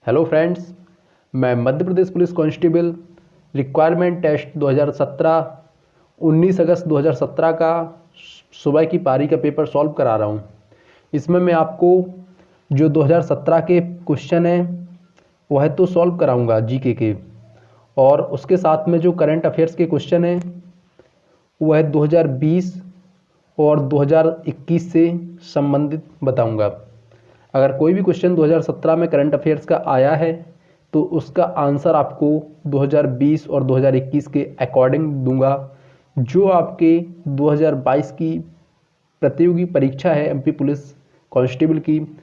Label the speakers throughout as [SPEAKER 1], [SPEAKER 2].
[SPEAKER 1] Hello friends, मैं Madhya Pradesh police constable requirement test 2017 19 अगस्त 2017 का सुबह की पारी का पेपर सॉल्व करा रहा हूं। इसमें मैं आपको जो 2017 के क्वेश्चन हैं वह तो सॉल्व कराऊंगा जीके के, और उसके साथ में जो करंट अफेयर्स के क्वेश्चन हैं वह 2020 और 2021 से संबंधित बताऊंगा। अगर कोई भी क्वेश्चन 2017 में करंट अफेयर्स का आया है तो उसका आंसर आपको 2020 और 2021 के अकॉर्डिंग दूंगा। जो आपके 2022 की प्रतियोगी परीक्षा है एमपी पुलिस कांस्टेबल की,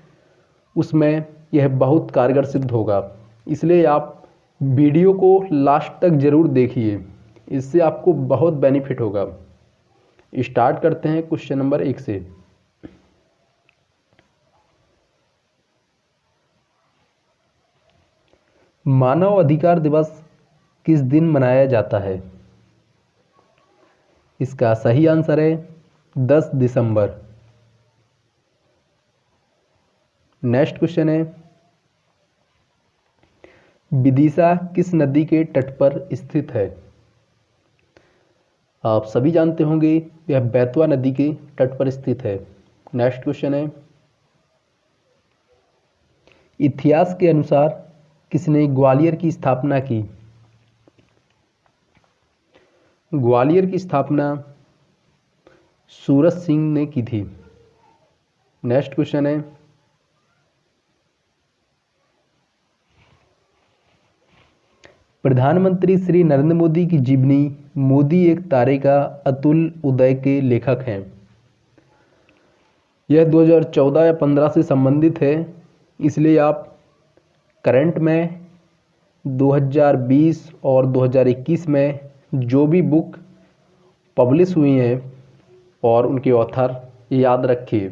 [SPEAKER 1] उसमें यह बहुत कारगर सिद्ध होगा। इसलिए आप वीडियो को लास्ट तक ज़रूर देखिए, इससे आपको बहुत बेनिफिट होगा। स्टार्ट करते हैं क्वेश्चन नंबर 1 से। मानव अधिकार दिवस किस दिन मनाया जाता है? इसका सही आंसर है 10 दिसंबर। नेक्स्ट क्वेश्चन है, विदिशा किस नदी के तट पर स्थित है? आप सभी जानते होंगे यह बेतवा नदी के तट पर स्थित है। नेक्स्ट क्वेश्चन है, इतिहास के अनुसार किसने ग्वालियर की स्थापना की? ग्वालियर की स्थापना सूरज सिंह ने की थी। नेक्स्ट क्वेश्चन है, प्रधानमंत्री श्री नरेंद्र मोदी की जीवनी मोदी एक तारे का अतुल उदय के लेखक हैं। यह 2014 या 15 से संबंधित है, इसलिए आप करंट में 2020 और 2021 में जो भी बुक पब्लिश हुई हैं और उनके ऑथर याद रखिए।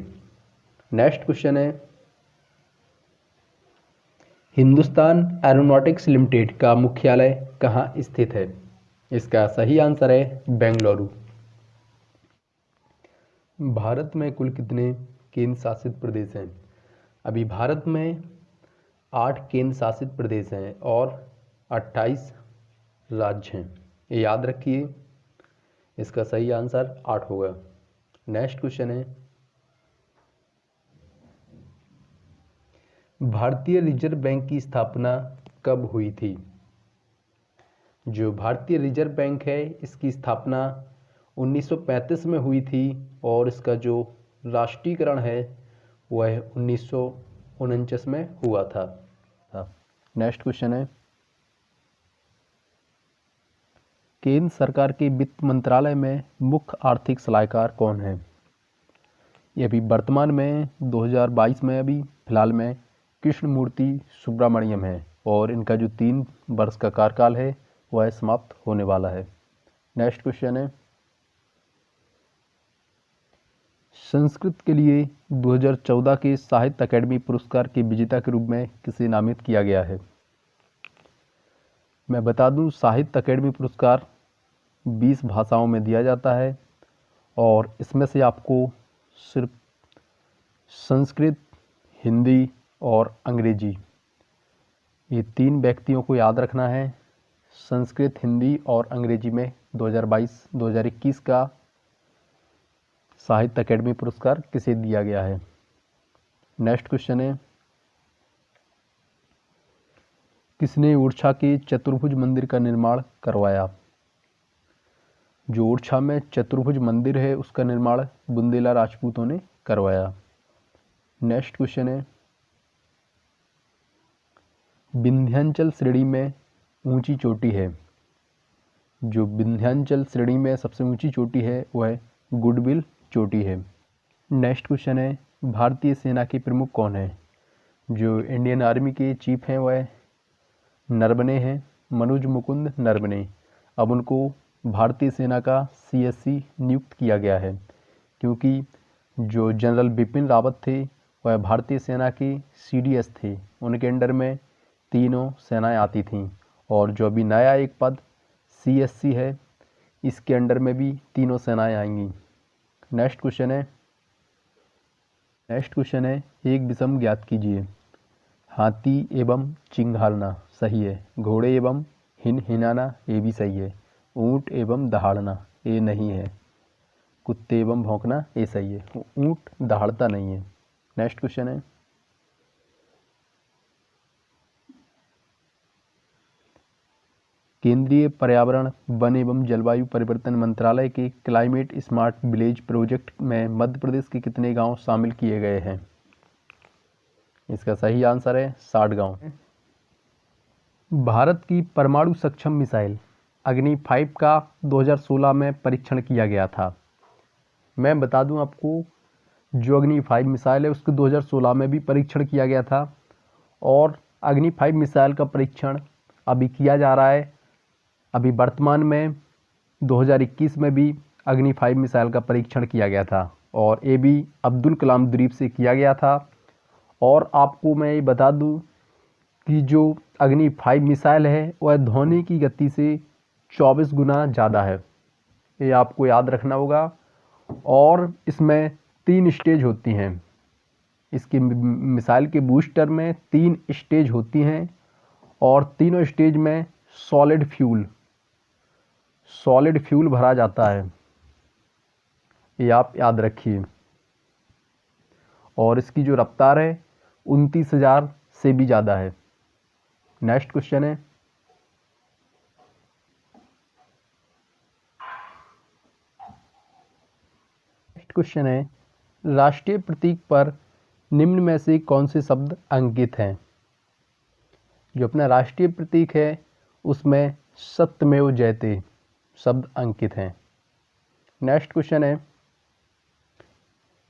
[SPEAKER 1] नेक्स्ट क्वेश्चन है, हिंदुस्तान एरोनॉटिक्स लिमिटेड का मुख्यालय कहाँ स्थित है? इसका सही आंसर है बेंगलुरु। भारत में कुल कितने केंद्र शासित प्रदेश हैं? अभी भारत में 8 केंद्र शासित प्रदेश हैं और 28 राज्य हैं। ये याद रखिए, इसका सही आंसर 8 होगा। नेक्स्ट क्वेश्चन है, भारतीय रिजर्व बैंक की स्थापना कब हुई थी? जो भारतीय रिजर्व बैंक है इसकी स्थापना 1935 में हुई थी और इसका जो राष्ट्रीयकरण है वह 1949 में हुआ था। नेक्स्ट क्वेश्चन है, केंद्र सरकार के वित्त मंत्रालय में मुख्य आर्थिक सलाहकार कौन है? ये अभी वर्तमान में 2022 में अभी फिलहाल में कृष्णमूर्ति सुब्रमण्यम है और इनका जो 3 वर्ष का कार्यकाल है वह समाप्त होने वाला है। नेक्स्ट क्वेश्चन है, संस्कृत के लिए 2014 के साहित्य अकादमी पुरस्कार के विजेता के रूप में किसे नामित किया गया है? मैं बता दूं, साहित्य अकादमी पुरस्कार 20 भाषाओं में दिया जाता है और इसमें से आपको सिर्फ संस्कृत, हिंदी और अंग्रेजी, ये 3 व्यक्तियों को याद रखना है। संस्कृत, हिंदी और अंग्रेजी में 2022-2021 का साहित्य अकादमी पुरस्कार किसे दिया गया है? नेक्स्ट क्वेश्चन है, किसने ओरछा के चतुर्भुज मंदिर का निर्माण करवाया? जो ओरछा में चतुर्भुज मंदिर है उसका निर्माण बुंदेला राजपूतों ने करवाया। नेक्स्ट क्वेश्चन है, विंध्याचल श्रेणी में ऊंची चोटी है। जो विंध्याचल श्रेणी में सबसे ऊंची चोटी है वह गुडविल चोटी है। नेक्स्ट क्वेश्चन है, भारतीय सेना के प्रमुख कौन है? जो इंडियन आर्मी के चीफ हैं वह नरवणे हैं, मनोज मुकुंद नरवणे। अब उनको भारतीय सेना का सीएससी नियुक्त किया गया है क्योंकि जो जनरल बिपिन रावत थे वह भारतीय सेना के सीडीएस थे, उनके अंडर में तीनों सेनाएं आती थीं और जो अभी नया एक पद सीएससी है इसके अंडर में भी तीनों सेनाएं आएंगी। नेक्स्ट क्वेश्चन है, एक विषम ज्ञात कीजिए। हाथी एवं चिंघालना सही है। घोड़े एवं हिनहिनाना ये भी सही है। ऊँट एवं दहाड़ना ये नहीं है। कुत्ते एवं भौंकना ये सही है। ऊँट दहाड़ता नहीं है। नेक्स्ट क्वेश्चन है, केंद्रीय पर्यावरण वन एवं जलवायु परिवर्तन मंत्रालय के क्लाइमेट स्मार्ट विलेज प्रोजेक्ट में मध्य प्रदेश के कितने गांव शामिल किए गए हैं? इसका सही आंसर है 60 गांव। भारत की परमाणु सक्षम मिसाइल अग्नि 5 का 2016 में परीक्षण किया गया था। मैं बता दूं आपको, जो अग्नि 5 मिसाइल है उसको 2016 में भी परीक्षण किया गया था और अग्नि 5 मिसाइल का परीक्षण अभी किया जा रहा है। अभी वर्तमान में 2021 में भी अग्नि 5 मिसाइल का परीक्षण किया गया था और ये भी अब्दुल कलाम द्वीप से किया गया था। और आपको मैं ये बता दूं कि जो अग्नि 5 मिसाइल है वह ध्वनि की गति से 24 गुना ज़्यादा है, ये आपको याद रखना होगा। और इसमें 3 स्टेज होती हैं। इसकी मिसाइल के बूस्टर में 3 स्टेज होती हैं और तीनों स्टेज में सॉलिड फ्यूल भरा जाता है, ये आप याद रखिए। और इसकी जो रफ्तार है 29,000 से भी ज़्यादा है। नेक्स्ट क्वेश्चन है, राष्ट्रीय प्रतीक पर निम्न में से कौन से शब्द अंकित हैं? जो अपना राष्ट्रीय प्रतीक है उसमें सत्यमेव जयते शब्द अंकित हैं। नेक्स्ट क्वेश्चन है,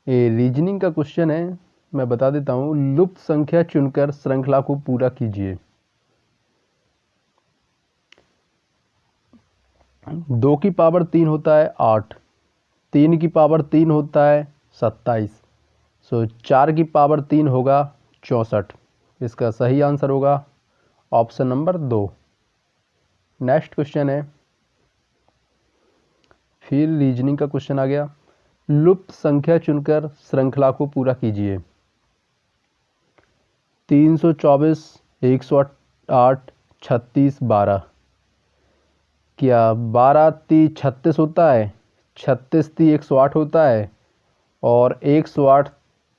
[SPEAKER 1] ये रीजनिंग का क्वेश्चन है, मैं बता देता हूँ। लुप्त संख्या चुनकर श्रृंखला को पूरा कीजिए। 2 की पावर 3 होता है 8, 3 की पावर 3 होता है 27, 4 की पावर 3 होगा 64। इसका सही आंसर होगा ऑप्शन नंबर 2। नेक्स्ट क्वेश्चन है, फिर रीजनिंग का क्वेश्चन आ गया। लुप्त संख्या चुनकर श्रृंखला को पूरा कीजिए। 324, 108, 36, 12। क्या 12 × 3 = 36 होता है? 36 × 3 = 108 होता है और 108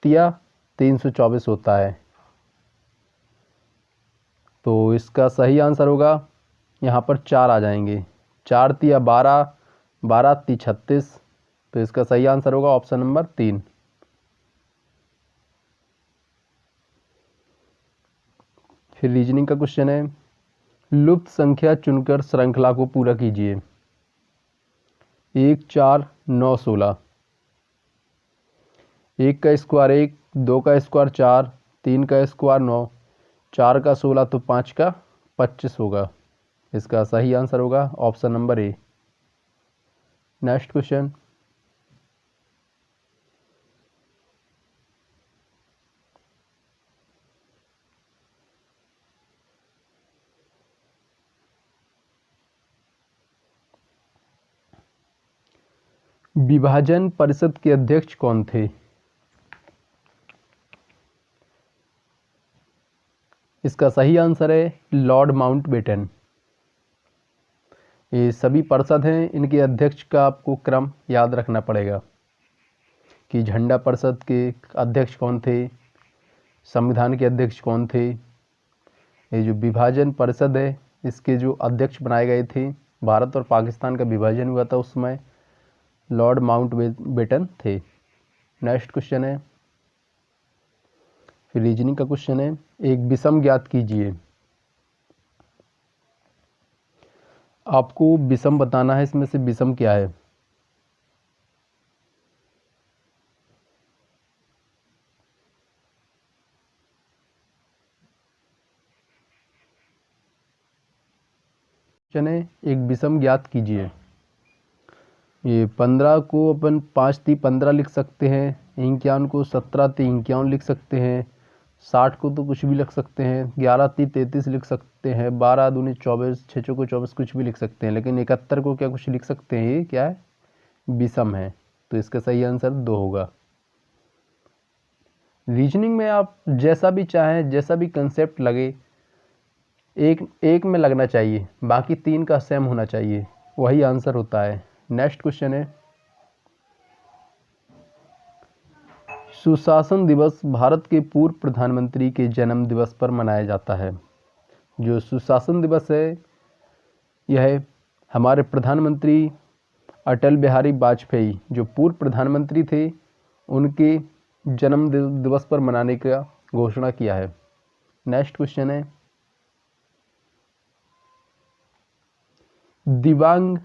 [SPEAKER 1] × 324 होता है। तो इसका सही आंसर होगा, यहाँ पर 4 आ जाएंगे। 4 × 3 = 12, 12 × 3 = 36। तो इसका सही आंसर होगा ऑप्शन नंबर 3। फिर रीजनिंग का क्वेश्चन है, लुप्त संख्या चुनकर श्रृंखला को पूरा कीजिए। 1, 4, 9, 16। 1 का स्क्वायर 1, 2 का स्क्वायर 4, 3 का स्क्वायर 9, 4 का 16 तो 5 का 25 होगा। इसका सही आंसर होगा option number A. Next question, विभाजन परिषद के अध्यक्ष कौन थे? इसका सही आंसर है लॉर्ड माउंटबेटन। ये सभी परिषद हैं, इनके अध्यक्ष का आपको क्रम याद रखना पड़ेगा कि झंडा परिषद के अध्यक्ष कौन थे, संविधान के अध्यक्ष कौन थे। ये जो विभाजन परिषद है इसके जो अध्यक्ष बनाए गए थे, भारत और पाकिस्तान का विभाजन हुआ था उस समय लॉर्ड माउंटबेटन थे। नेक्स्ट क्वेश्चन है, फिर रीजनिंग का क्वेश्चन है, एक विषम ज्ञात कीजिए। आपको विषम बताना है, इसमें से विषम क्या है? क्वेश्चन है, एक विषम ज्ञात कीजिए। ये 15 को अपन 5 × 15 लिख सकते हैं, 51 को 17 × 51 लिख सकते हैं, 60 को तो कुछ भी लिख सकते हैं, 11 × 33 लिख सकते हैं, 12 दूनी 24, 6 को 24 कुछ भी लिख सकते हैं, लेकिन 71 को क्या कुछ लिख सकते हैं? ये क्या है? विषम है। तो इसका सही आंसर 2 होगा। रीजनिंग में आप जैसा भी चाहें, जैसा भी कंसेप्ट लगे, एक एक में लगना चाहिए, बाकी 3 का सेम होना चाहिए, वही आंसर होता है। नेक्स्ट क्वेश्चन है, सुशासन दिवस भारत के पूर्व प्रधानमंत्री के जन्म दिवस पर मनाया जाता है। जो सुशासन दिवस है यह हमारे प्रधानमंत्री अटल बिहारी वाजपेयी जो पूर्व प्रधानमंत्री थे उनके जन्म दिवस पर मनाने का घोषणा किया है। नेक्स्ट क्वेश्चन है, दिबांग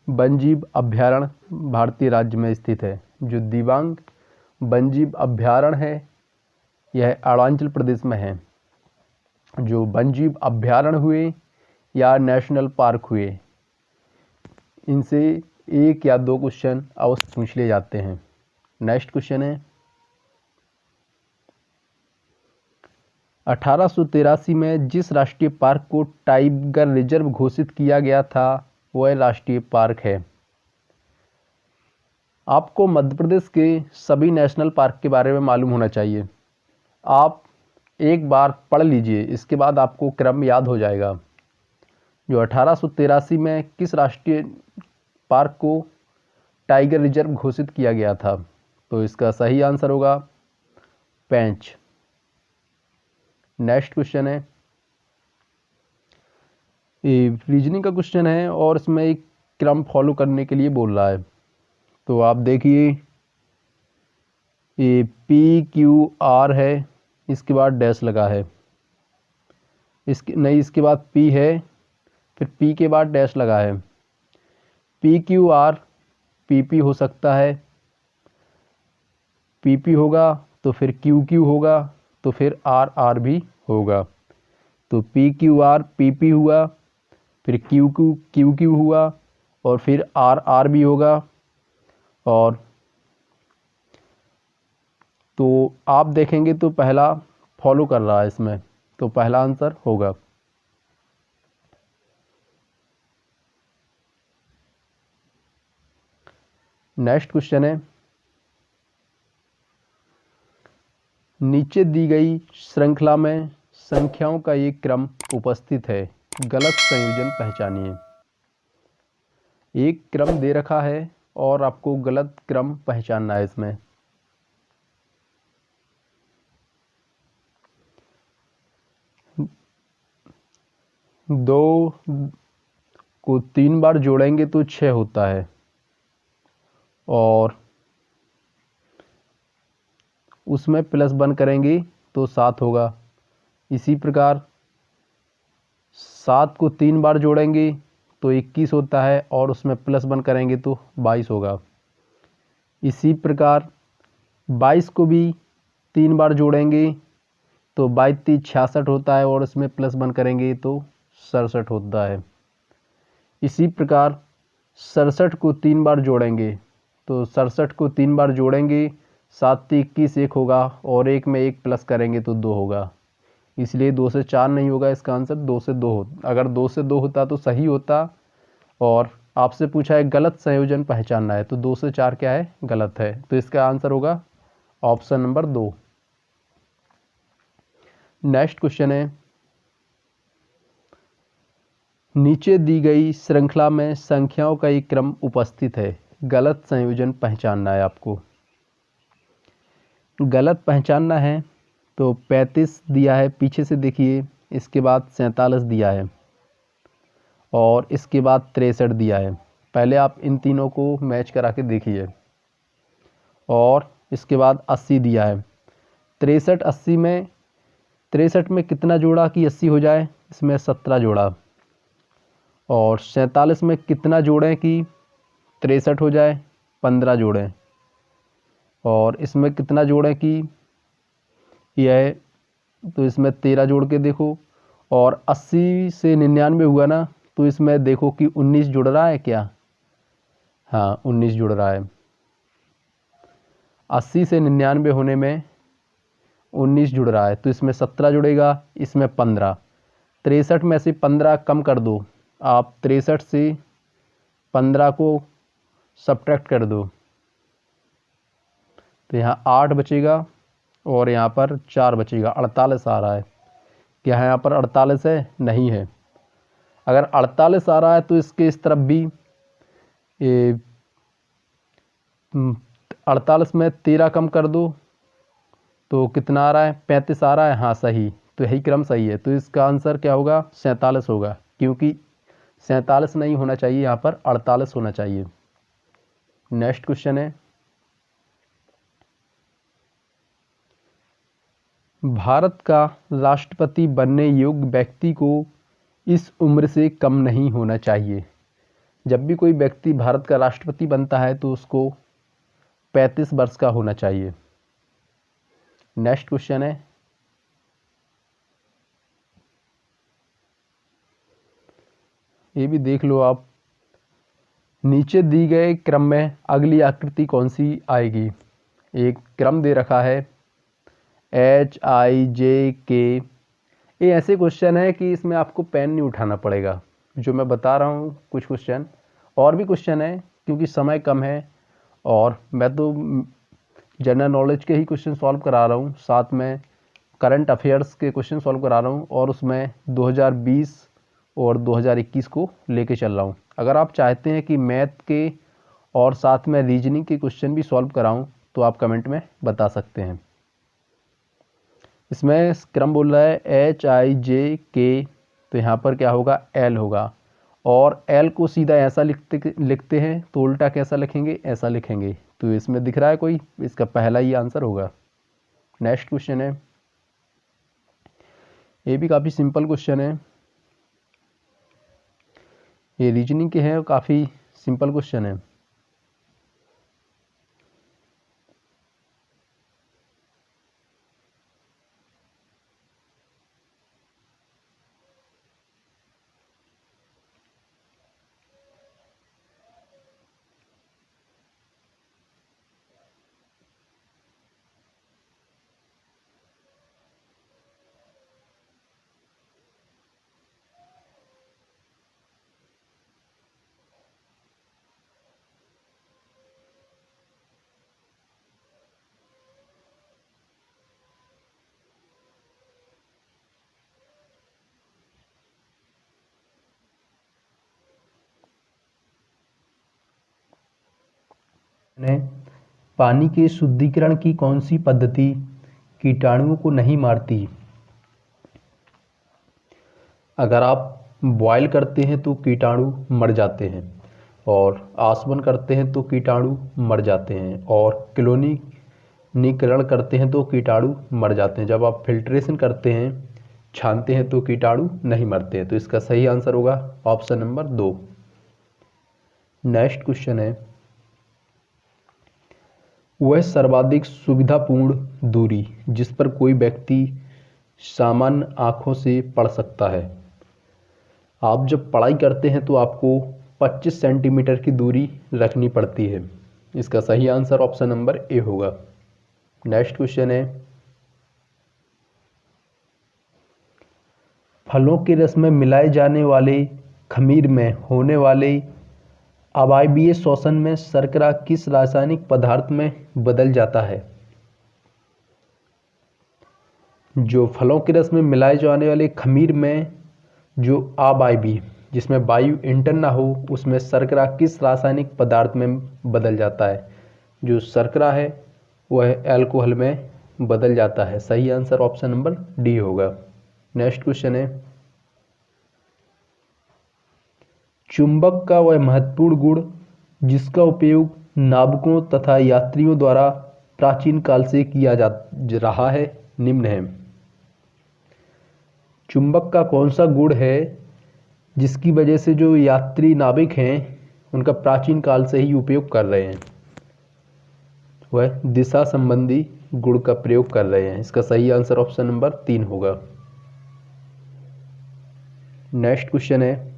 [SPEAKER 1] वन्यजीव अभयारण्य भारतीय राज्य में स्थित है। जो दिबांग वन्यजीव अभयारण्य है यह अरुणाचल प्रदेश में है। जो वन्यजीव अभयारण्य हुए या नेशनल पार्क हुए, इनसे 1 या 2 क्वेश्चन अवश्य पूछ लिए जाते हैं। नेक्स्ट क्वेश्चन है, 1883 में जिस राष्ट्रीय पार्क को टाइगर रिजर्व घोषित किया गया था वह राष्ट्रीय पार्क है। आपको मध्य प्रदेश के सभी नेशनल पार्क के बारे में मालूम होना चाहिए। आप एक बार पढ़ लीजिए, इसके बाद आपको क्रम याद हो जाएगा। जो 1883 में किस राष्ट्रीय पार्क को टाइगर रिजर्व घोषित किया गया था, तो इसका सही आंसर होगा पेंच। नेक्स्ट क्वेश्चन है, ये रीजनिंग का क्वेश्चन है और इसमें एक क्रम फॉलो करने के लिए बोल रहा है। तो आप देखिए, ये PQR है, इसके बाद डैश लगा है, इसके बाद P है, फिर P के बाद डैश लगा है। PQR PP हो सकता है, PP होगा तो फिर QQ होगा, तो फिर RR भी होगा। तो PQR PP हुआ, फिर QQ हुआ, और फिर RR भी होगा। और तो आप देखेंगे तो पहला फॉलो कर रहा है इसमें, तो पहला आंसर होगा। नेक्स्ट क्वेश्चन है, नीचे दी गई श्रृंखला में संख्याओं का एक क्रम उपस्थित है, गलत संयोजन पहचानिए। एक क्रम दे रखा है और आपको गलत क्रम पहचानना है इसमें। दो को 3 बार जोड़ेंगे तो 6 होता है, और उसमें +1 करेंगे तो 7 होगा। इसी प्रकार 7 को 3 बार जोड़ेंगे तो 21 होता है, और उसमें +1 करेंगे तो 22 होगा। इसी प्रकार 22 को भी 3 बार जोड़ेंगे तो 22 3 66 होता है, और उसमें +1 करेंगे तो 67 होता है। इसी प्रकार 67 को 3 बार जोड़ेंगे तो 67 को 3 बार जोड़ेंगे, 7 3 21 1 होगा, और 1 में 1 प्लस करेंगे तो 2 होगा। इसलिए 2 से 4 नहीं होगा, इसका आंसर 2 से 2 होता। अगर 2 से 2 होता तो सही होता, और आपसे पूछा है गलत संयोजन पहचानना है, तो 2 से 4 क्या है, गलत है। तो इसका आंसर होगा ऑप्शन नंबर 2। नेक्स्ट क्वेश्चन है, नीचे दी गई श्रृंखला में संख्याओं का एक क्रम उपस्थित है, गलत संयोजन पहचानना है आपको। गलत पहचानना है तो 35 दिया है, पीछे से देखिए, इसके बाद 47 दिया है, और इसके बाद 63 दिया है। पहले आप इन तीनों को मैच करा के देखिए। और इसके बाद 80 दिया है। 63 80 में 63 में कितना जोड़ा कि 80 हो जाए, इसमें 17 जोड़ा। और 47 में कितना जोड़ें कि 63 हो जाए, 15 जोड़ें। और इसमें कितना जोड़ें कि यह, तो इसमें 13 जोड़ के देखो। और 80 से 99 हुआ ना, तो इसमें देखो कि 19 जुड़ रहा है क्या, हाँ 19 जुड़ रहा है। 80 से 99 होने में 19 जुड़ रहा है, तो इसमें 17 जुड़ेगा, इसमें 15। 63 में से 15 कम कर दो आप, 63 से 15 को सब्ट्रैक्ट कर दो, तो यहाँ 8 बचेगा, और यहाँ पर 4 बचेगा, 48 आ रहा है। क्या है यहाँ पर 48 है? नहीं है। अगर 48 आ रहा है तो इसके इस तरफ भी 48 में 13 कम कर दो तो कितना आ रहा है? 35 आ रहा है। हाँ सही, तो यही क्रम सही है। तो इसका आंसर क्या होगा? 47 होगा, क्योंकि 47 नहीं होना चाहिए, यहाँ पर 48 होना चाहिए। नेक्स्ट क्वेश्चन है, भारत का राष्ट्रपति बनने योग्य व्यक्ति को इस उम्र से कम नहीं होना चाहिए। जब भी कोई व्यक्ति भारत का राष्ट्रपति बनता है तो उसको 35 वर्ष का होना चाहिए। नेक्स्ट क्वेश्चन है, ये भी देख लो आप, नीचे दी गए क्रम में अगली आकृति कौन सी आएगी? एक क्रम दे रखा है HIJK। ये ऐसे क्वेश्चन है कि इसमें आपको पेन नहीं उठाना पड़ेगा, जो मैं बता रहा हूँ कुछ क्वेश्चन। और भी क्वेश्चन है, क्योंकि समय कम है और मैं तो जनरल नॉलेज के ही क्वेश्चन सॉल्व करा रहा हूँ, साथ में करंट अफेयर्स के क्वेश्चन सॉल्व करा रहा हूँ, और उसमें 2020 और 2021 को लेके चल रहा हूँ। अगर आप चाहते हैं कि मैथ के और साथ में रीजनिंग के क्वेश्चन भी सॉल्व कराऊँ तो आप कमेंट में बता सकते हैं। इसमें क्रम बोल रहा है HIJK, तो यहाँ पर क्या होगा? L होगा। और L को सीधा ऐसा लिखते हैं तो उल्टा कैसा लिखेंगे? ऐसा लिखेंगे। तो इसमें दिख रहा है कोई? इसका पहला ही आंसर होगा। नेक्स्ट क्वेश्चन है, ये भी काफ़ी सिंपल क्वेश्चन है, ये रीजनिंग के हैं, काफ़ी सिंपल क्वेश्चन है। पानी के शुद्धिकरण की कौन सी पद्धति कीटाणुओं को नहीं मारती? अगर आप बॉयल करते हैं तो कीटाणु मर जाते हैं, और आसवन करते हैं तो कीटाणु मर जाते हैं, और क्लोरीनीकरण करते हैं तो कीटाणु मर जाते हैं। जब आप फिल्ट्रेशन करते हैं, छानते हैं, तो कीटाणु नहीं मरते हैं। तो इसका सही आंसर होगा ऑप्शन नंबर 2। नेक्स्ट क्वेश्चन है, वह सर्वाधिक सुविधापूर्ण दूरी जिस पर कोई व्यक्ति सामान्य आँखों से पढ़ सकता है। आप जब पढ़ाई करते हैं तो आपको 25 सेंटीमीटर की दूरी रखनी पड़ती है। इसका सही आंसर ऑप्शन नंबर ए होगा। नेक्स्ट क्वेश्चन है, फलों के रस में मिलाए जाने वाले खमीर में होने वाले अवायवीय शोषण में शर्करा किस रासायनिक पदार्थ में बदल जाता है? जो फलों के रस में मिलाए जाने वाले खमीर में जो अवायवीय, जिसमें वायु इंटर ना हो, उसमें शर्करा किस रासायनिक पदार्थ में बदल जाता है? जो शर्करा है वह अल्कोहल में बदल जाता है। सही आंसर ऑप्शन नंबर डी होगा। नेक्स्ट क्वेश्चन है, चुंबक का वह महत्वपूर्ण गुण जिसका उपयोग नाविकों तथा यात्रियों द्वारा प्राचीन काल से किया जा रहा है निम्न है। चुंबक का कौन सा गुण है जिसकी वजह से जो यात्री नाविक हैं उनका प्राचीन काल से ही उपयोग कर रहे हैं? वह दिशा संबंधी गुण का प्रयोग कर रहे हैं। इसका सही आंसर ऑप्शन नंबर 3 होगा। नेक्स्ट क्वेश्चन है,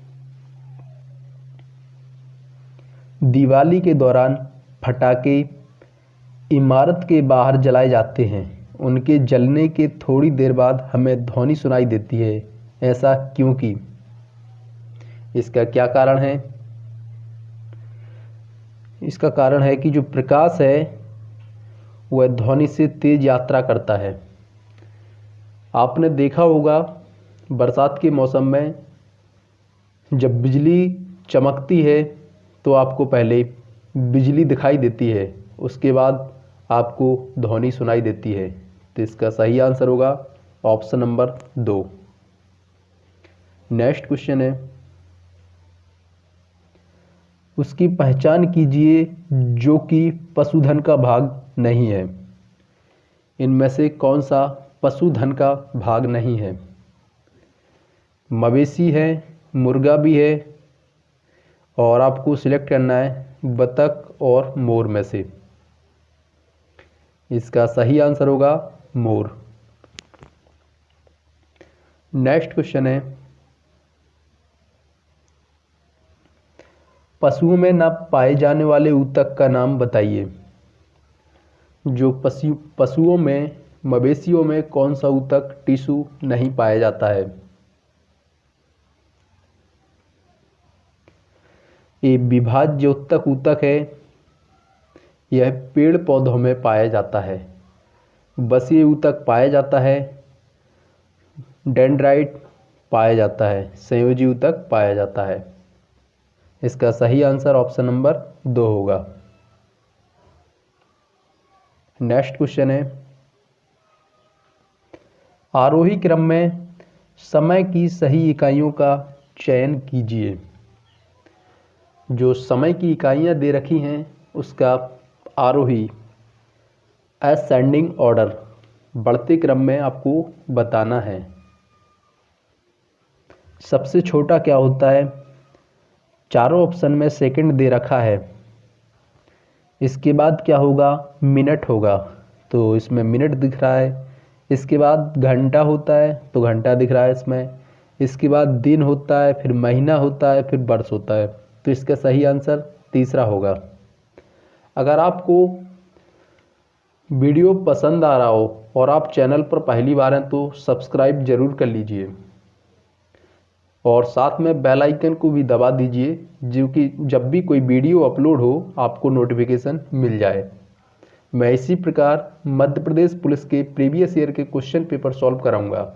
[SPEAKER 1] दिवाली के दौरान पटाखे इमारत के बाहर जलाए जाते हैं, उनके जलने के थोड़ी देर बाद हमें ध्वनि सुनाई देती है, ऐसा क्योंकि? इसका क्या कारण है? इसका कारण है कि जो प्रकाश है वह ध्वनि से तेज यात्रा करता है। आपने देखा होगा बरसात के मौसम में जब बिजली चमकती है तो आपको पहले बिजली दिखाई देती है, उसके बाद आपको ध्वनि सुनाई देती है। तो इसका सही आंसर होगा ऑप्शन नंबर 2। नेक्स्ट क्वेश्चन है, उसकी पहचान कीजिए जो कि पशुधन का भाग नहीं है। इनमें से कौन सा पशुधन का भाग नहीं है? मवेशी है, मुर्गा भी है, और आपको सिलेक्ट करना है बतख और मोर में से। इसका सही आंसर होगा मोर। नेक्स्ट क्वेश्चन है, पशुओं में न पाए जाने वाले ऊतक का नाम बताइए। जो पशुओं में, मवेशियों में कौन सा ऊतक टिश्यू नहीं पाया जाता है? ये विभाज्य ऊतक है, यह पेड़ पौधों में पाया जाता है। बस ये ऊतक पाया जाता है, डेंड्राइट पाया जाता है, संयोजी ऊतक पाया जाता है। इसका सही आंसर ऑप्शन नंबर 2 होगा। नेक्स्ट क्वेश्चन है, आरोही क्रम में समय की सही इकाइयों का चयन कीजिए। जो समय की इकाइयां दे रखी हैं उसका आरोही असेंडिंग ऑर्डर, बढ़ते क्रम में आपको बताना है। सबसे छोटा क्या होता है? चारों ऑप्शन में सेकंड दे रखा है। इसके बाद क्या होगा? मिनट होगा, तो इसमें मिनट दिख रहा है। इसके बाद घंटा होता है तो घंटा दिख रहा है इसमें। इसके बाद दिन होता है, फिर महीना होता है, फिर वर्ष होता है। तो इसका सही आंसर तीसरा होगा। अगर आपको वीडियो पसंद आ रहा हो और आप चैनल पर पहली बार हैं तो सब्सक्राइब जरूर कर लीजिए और साथ में बेल आइकन को भी दबा दीजिए, जो कि जब भी कोई वीडियो अपलोड हो आपको नोटिफिकेशन मिल जाए। मैं इसी प्रकार मध्य प्रदेश पुलिस के प्रीवियस ईयर के क्वेश्चन पेपर सॉल्व कराऊंगा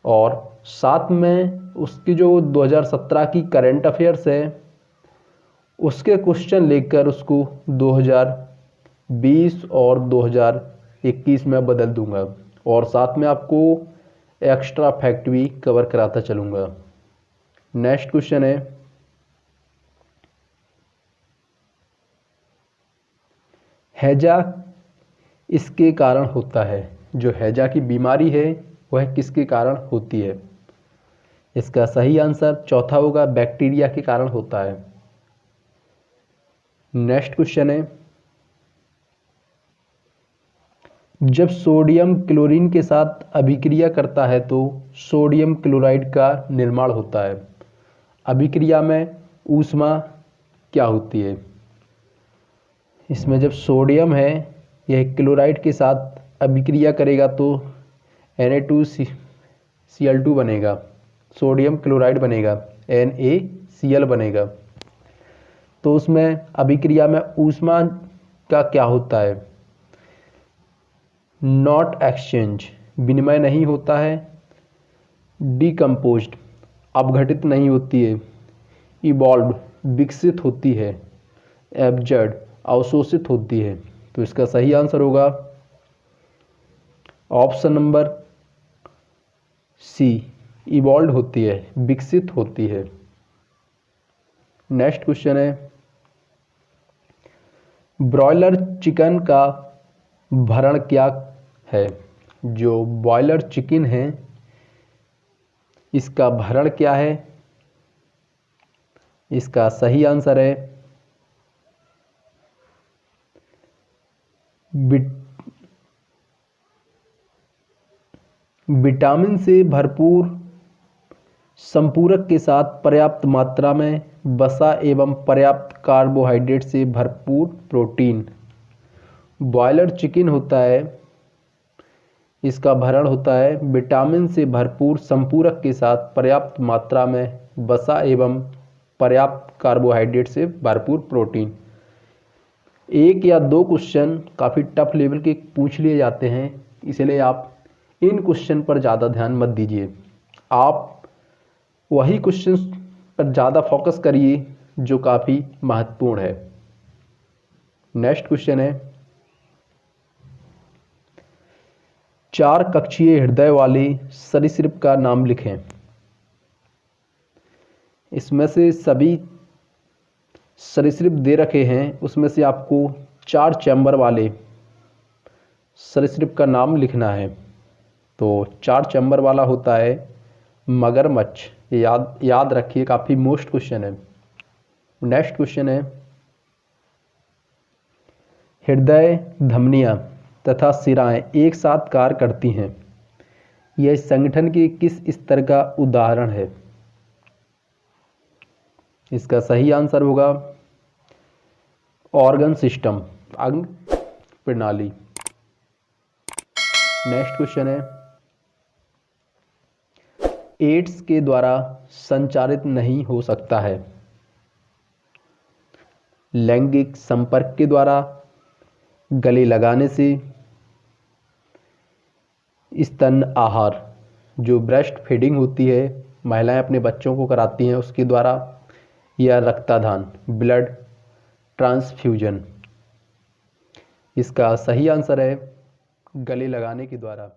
[SPEAKER 1] और साथ में उसकी जो 2017 की करंट अफेयर्स है उसके क्वेश्चन लेकर उसको 2020 और 2021 में बदल दूंगा और साथ में आपको एक्स्ट्रा फैक्ट भी कवर कराता चलूँगा। नेक्स्ट क्वेश्चन है, हैजा इसके कारण होता है। जो हैजा की बीमारी है वह किसके कारण होती है? इसका सही आंसर चौथा होगा, बैक्टीरिया के कारण होता है। नेक्स्ट क्वेश्चन है, जब सोडियम क्लोरीन के साथ अभिक्रिया करता है तो सोडियम क्लोराइड का निर्माण होता है। अभिक्रिया में ऊष्मा क्या होती है? इसमें जब सोडियम है यह क्लोराइड के साथ अभिक्रिया करेगा तो Na2Cl2 बनेगा, सोडियम क्लोराइड बनेगा, NaCl बनेगा। तो उसमें अभिक्रिया में ऊष्मा का क्या होता है? नॉट एक्सचेंज, विनिमय नहीं होता है। डिकम्पोज्ड, अपघटित नहीं होती है। इवॉल्व, विकसित होती है। एब्जर्ड, अवशोषित होती है। तो इसका सही आंसर होगा ऑप्शन नंबर सी, इवॉल्व होती है, विकसित होती है। नेक्स्ट क्वेश्चन है, ब्रॉयलर चिकन का भरण क्या है? जो बॉयलर चिकन है इसका भरण क्या है? इसका सही आंसर है विटामिन से भरपूर संपूरक के साथ पर्याप्त मात्रा में वसा एवं पर्याप्त कार्बोहाइड्रेट से भरपूर प्रोटीन। बॉयलर चिकन होता है, इसका भरण होता है विटामिन से भरपूर संपूरक के साथ पर्याप्त मात्रा में वसा एवं पर्याप्त कार्बोहाइड्रेट से भरपूर प्रोटीन। एक या दो क्वेश्चन काफ़ी टफ लेवल के पूछ लिए जाते हैं, इसलिए आप इन क्वेश्चन पर ज़्यादा ध्यान मत दीजिए। आप वही क्वेश्चन पर ज़्यादा फोकस करिए जो काफ़ी महत्वपूर्ण है। नेक्स्ट क्वेश्चन है, 4 कक्षीय हृदय वाले सरीसृप का नाम लिखें। इसमें से सभी सरीसृप दे रखे हैं, उसमें से आपको 4 चैम्बर वाले सरीसृप का नाम लिखना है। तो 4 चैम्बर वाला होता है मगरमच्छ। याद रखिए, काफ़ी मोस्ट क्वेश्चन है। नेक्स्ट क्वेश्चन है, हृदय, धमनियाँ तथा सिराएं एक साथ कार्य करती हैं, यह संगठन के किस स्तर का उदाहरण है? इसका सही आंसर होगा ऑर्गन सिस्टम, अंग प्रणाली। नेक्स्ट क्वेश्चन है, एड्स के द्वारा संचारित नहीं हो सकता है। लैंगिक संपर्क के द्वारा, गले लगाने से, स्तन आहार जो ब्रेस्ट फीडिंग होती है महिलाएं अपने बच्चों को कराती हैं उसके द्वारा, या रक्तदान ब्लड ट्रांसफ्यूजन। इसका सही आंसर है गले लगाने के द्वारा।